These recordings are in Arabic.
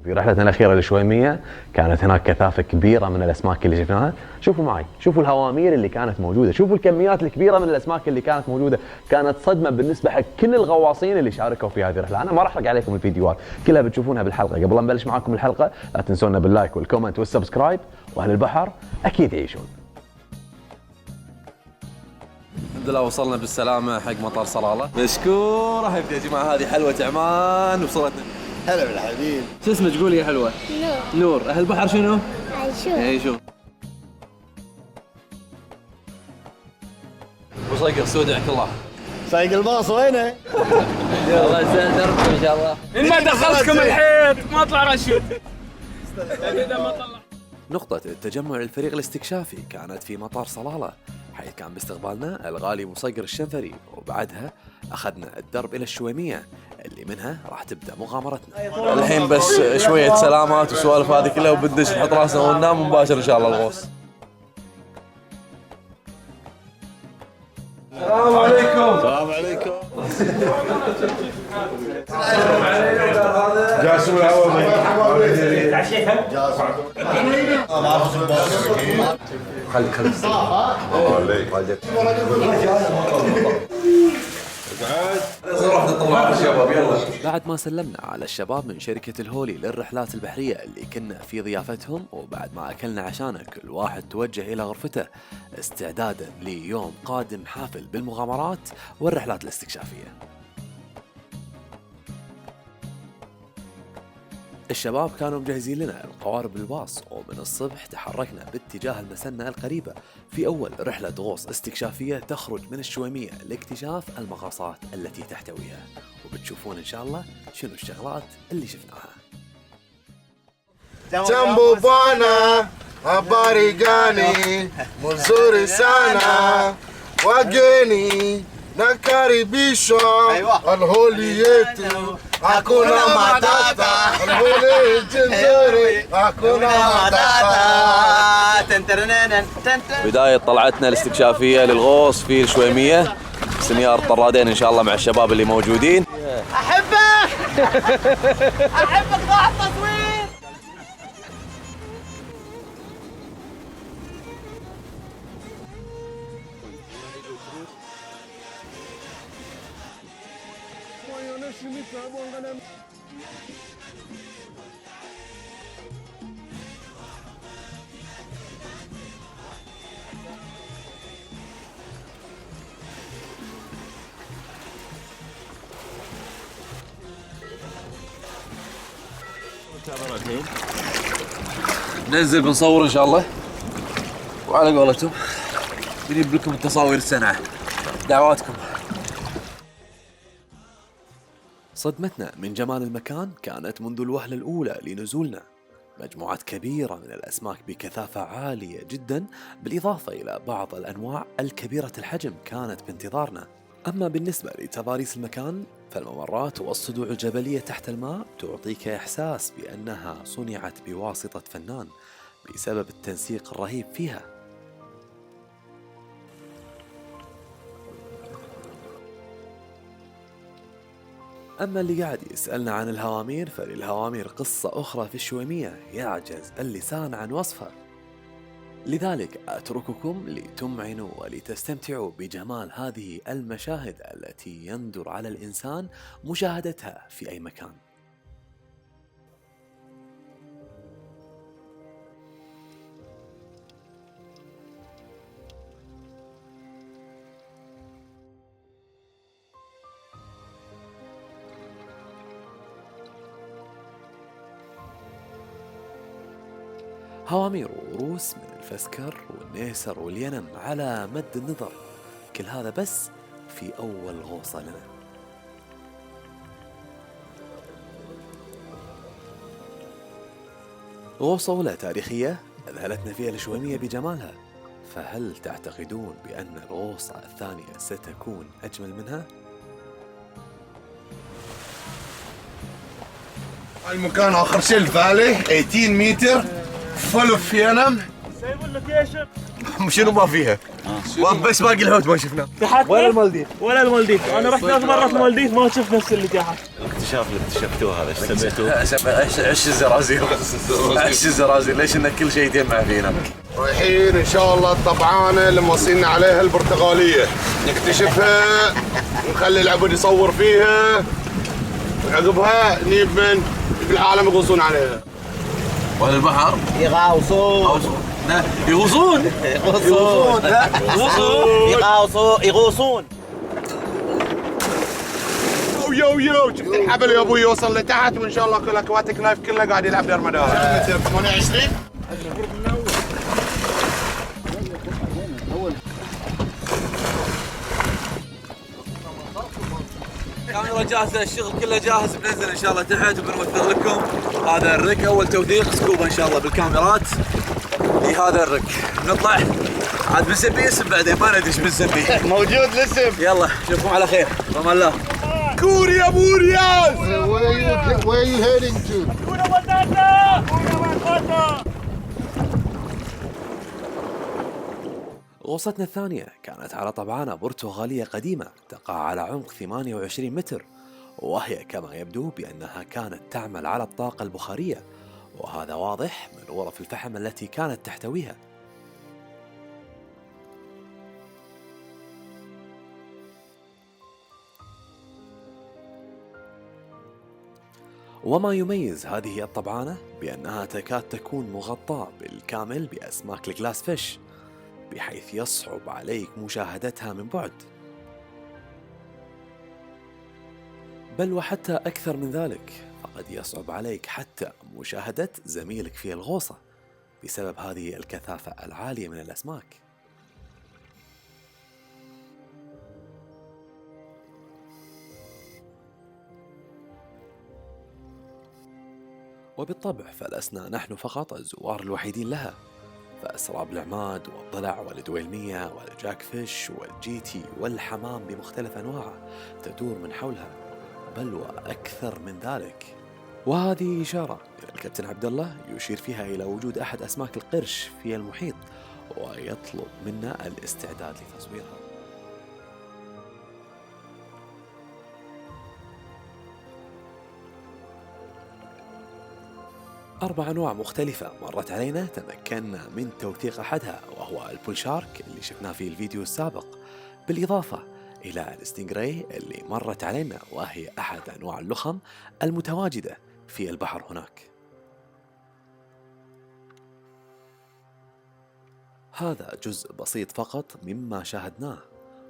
في رحلتنا الأخيرة للشويمية كانت هناك كثافة كبيرة من الأسماك اللي شفناها. شوفوا معي، شوفوا الهوامير اللي كانت موجودة، شوفوا الكميات الكبيرة من الأسماك اللي كانت موجودة. كانت صدمة بالنسبة حق كل الغواصين اللي شاركوا في هذه الرحلة. أنا ما راح أحرق عليكم الفيديوهات، كلها بتشوفونها بالحلقة. قبل لا نبلش معاكم الحلقة لا تنسونا باللايك والكومنت والسبسكرايب، وأهل البحر أكيد يعيشون. الحمد لله وصلنا بالسلامة حق مطار صلالة. مشكور حبيبتي يا جماعة، هذه حلوة عمان وصلتنا. هلا بالحبيب. شو اسمك قولي يا حلوة؟ نور. أهل البحر شنو؟ يعيشون. ابو صقر سودعك الله. سايق الباص وينه؟ الله يسهل دربكم ان شاء الله. إن ما دخلتكم الحيط ما اطلع رشيد. نقطة التجمع للفريق الاستكشافي كانت في مطار صلالة، حيث كان باستقبالنا الغالي مصقر الشنفري، وبعدها أخذنا الدرب إلى الشويمية اللي منها راح تبدأ مغامرتنا. الحين بس شوية سلامات وسوالف هذه كلها وبندش نحط راسنا وننام ونباشر إن شاء الله الغوص. السلام عليكم. السلام عليكم. جاسوا الهواء. بعد ما سلمنا على الشباب من شركة الهولي للرحلات البحرية اللي كنا في ضيافتهم، وبعد ما أكلنا عشانا كل واحد توجه إلى غرفته استعدادا ليوم قادم حافل بالمغامرات والرحلات الاستكشافية. الشباب كانوا مجهزين لنا القوارب الباص، ومن الصبح تحركنا باتجاه المسنة القريبة في أول رحلة غوص استكشافية تخرج من الشويمية لاكتشاف المغاصات التي تحتويها، وبتشوفون إن شاء الله شنو الشغلات اللي شفناها. Jambo bwana, habari gani? Mzuri sana, wageni nakaribishwa alholi yetu, hakuna matata, alholi nzuri, hakuna matata. بداية طلعتنا الاستكشافية للغوص في الشويمية، سنيار طرادين إن شاء الله مع الشباب اللي موجودين. احبك ضاع التصوير. ننزل بنصور إن شاء الله، وعلى قولتهم بنجيب لكم التصاوير السنة. دعواتكم. صدمتنا من جمال المكان كانت منذ الوهلة الأولى لنزولنا. مجموعات كبيرة من الأسماك بكثافة عالية جدا، بالإضافة إلى بعض الأنواع الكبيرة الحجم كانت بانتظارنا. أما بالنسبة لتضاريس المكان فالممرات والصدوع الجبلية تحت الماء تعطيك إحساس بأنها صنعت بواسطة فنان بسبب التنسيق الرهيب فيها. أما اللي قاعد يسألنا عن الهوامير فللهوامير قصة أخرى في الشويمية يعجز اللسان عن وصفها، لذلك أترككم لتمعنوا ولتستمتعوا بجمال هذه المشاهد التي يندر على الإنسان مشاهدتها في أي مكان. هوامير وروس من الفسكر والنيسر والينم على مد النظر، كل هذا بس في أول غوصة لنا. غوصة أولى تاريخية أذهلتنا فيها الشويمية بجمالها، فهل تعتقدون بأن الغوصة الثانية ستكون أجمل منها؟ المكان آخر شيء الفالي 18 متر فل اوف ينم. سايب اللوكيشن. شنو ما فيها؟ بس باقي الهود ما شفناه. تحت ولا المالديف ولا المالديف. انا رحت 3 مرات المالديف ما شفت نفس اللي تحت. الاكتشاف اللي اكتشفتوه هذا ايش سميتوه؟ عش الزرازير. عش الزرازير، ليش ان كل شيء يتجمع فينا. رايحين ان شاء الله الطبعانه اللي موصينا عليها البرتغاليه، نكتشفها ونخلي العبد يصور فيها، وعقبها نجيب من بالعالم يغوصون عليها. وهذا البحر يغوصون. لا يغوصون لا يغوصون. يو شفت الحبل يا ابوي يوصل لتحت، وان شاء الله كل اكواتيك لايف كله قاعد يلعب دار مدار. 28 الكاميرا جاهزه، الشغل كله جاهز، بننزل ان شاء الله تحت وبنوثق لكم هذا الرك. اول توثيق سكوبه ان شاء الله بالكاميرات لهذا الرك. نطلع عاد بنسميه اسم بعدين، ما ندري ايش بنسميه. موجود الاسم. يلا اشوفكم على خير، رمى الله. كوريا بورياز. Where you heading to? غوصتنا الثانية كانت على طبعانة برتغالية قديمة تقع على عمق 28 متر، وهي كما يبدو بأنها كانت تعمل على الطاقة البخارية، وهذا واضح من غرف الفحم التي كانت تحتويها. وما يميز هذه الطبعانة بأنها تكاد تكون مغطاة بالكامل بأسماك الجلاس فيش، بحيث يصعب عليك مشاهدتها من بعد، بل وحتى أكثر من ذلك، فقد يصعب عليك حتى مشاهدة زميلك في الغوصة بسبب هذه الكثافة العالية من الأسماك. وبالطبع فلسنا نحن فقط الزوار الوحيدين لها، فأسراب العماد والضلع والدويلمية والجاك فيش والجيتي والحمام بمختلف أنواعه تدور من حولها، بل وأكثر من ذلك. وهذه إشارة إلى الكابتن عبد الله يشير فيها إلى وجود أحد أسماك القرش في المحيط، ويطلب منا الاستعداد لتصويرها. 4 أنواع مختلفة مرت علينا تمكنا من توثيق أحدها، وهو البول شارك اللي شفناه في الفيديو السابق، بالإضافة إلى الستينغراي اللي مرت علينا، وهي أحد أنواع اللخم المتواجدة في البحر هناك. هذا جزء بسيط فقط مما شاهدناه،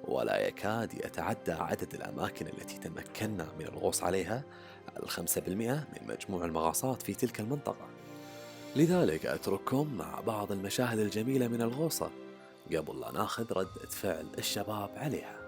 ولا يكاد يتعدى عدد الأماكن التي تمكنا من الغوص عليها 5% من مجموع المغاصات في تلك المنطقة. لذلك أترككم مع بعض المشاهد الجميلة من الغوصة قبل لا ناخذ ردة فعل الشباب عليها.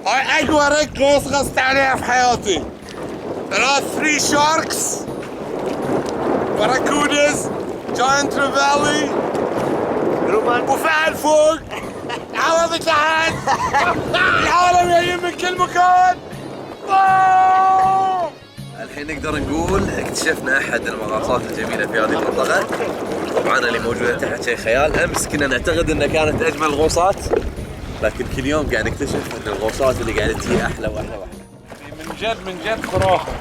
هاي اقوى رك غصت عليها في حياتي. 3 شاركس، باراكودز، جاينت ريفالي، وفعل فوق، عوض تحت، العالم جايين من كل مكان. الحين نقدر نقول اكتشفنا احد المغاصات الجميله في هذه المنطقه. طبعا اللي موجوده تحت شيء خيال. امس كنا نعتقد انها كانت اجمل الغوصات، لكن كل يوم قاعد نكتشف ان الغوصات اللي قاعده تجي احلى واحلى واحلى. من جد خرافه.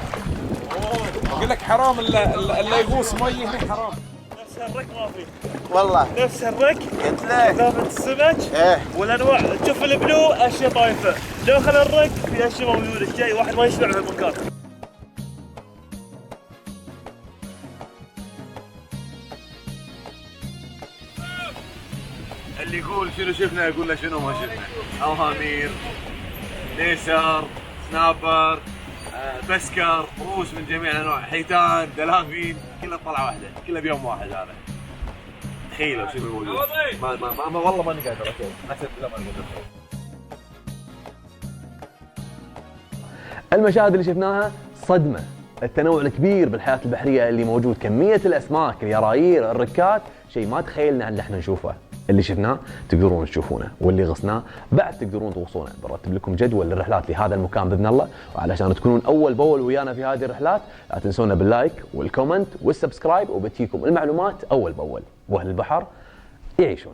اقول لك حرام اللي يغوص مي هنا حرام. نفس الرك ما في والله نفس الرك. قلت لك كثافة السمك ايه والانواع. تشوف البلو اشياء طايفه، داخل الرك في اشياء موجوده، شيء واحد ما يشبع في المكان. اللي يقول شنو شفنا يقول له شنو ما شفنا. اوهامير، ليسر، سنابر، بسكر، روس من جميع الانواع، حيتان، دلافين، كلها طلعه واحده، كلها بيوم واحد هذا. تخيلوا شنو موجود. ما والله ماني قادر اسوي، اقسم بالله ماني قادر اسوي. المشاهد اللي شفناها صدمه، التنوع الكبير بالحياه البحريه اللي موجود، كميه الاسماك، اليرايير، الركات، شيء ما تخيلنا ان احنا نشوفه. اللي شفناه تقدرون تشوفونه، واللي غصناه بعد تقدرون تغوصونه. برتب لكم جدول للرحلات لهذا المكان باذن الله، وعلشان تكونون اول باول ويانا في هذه الرحلات لا تنسونا باللايك والكومنت والسبسكرايب، وبتجيكم المعلومات اول باول. واهل البحر يعيشون.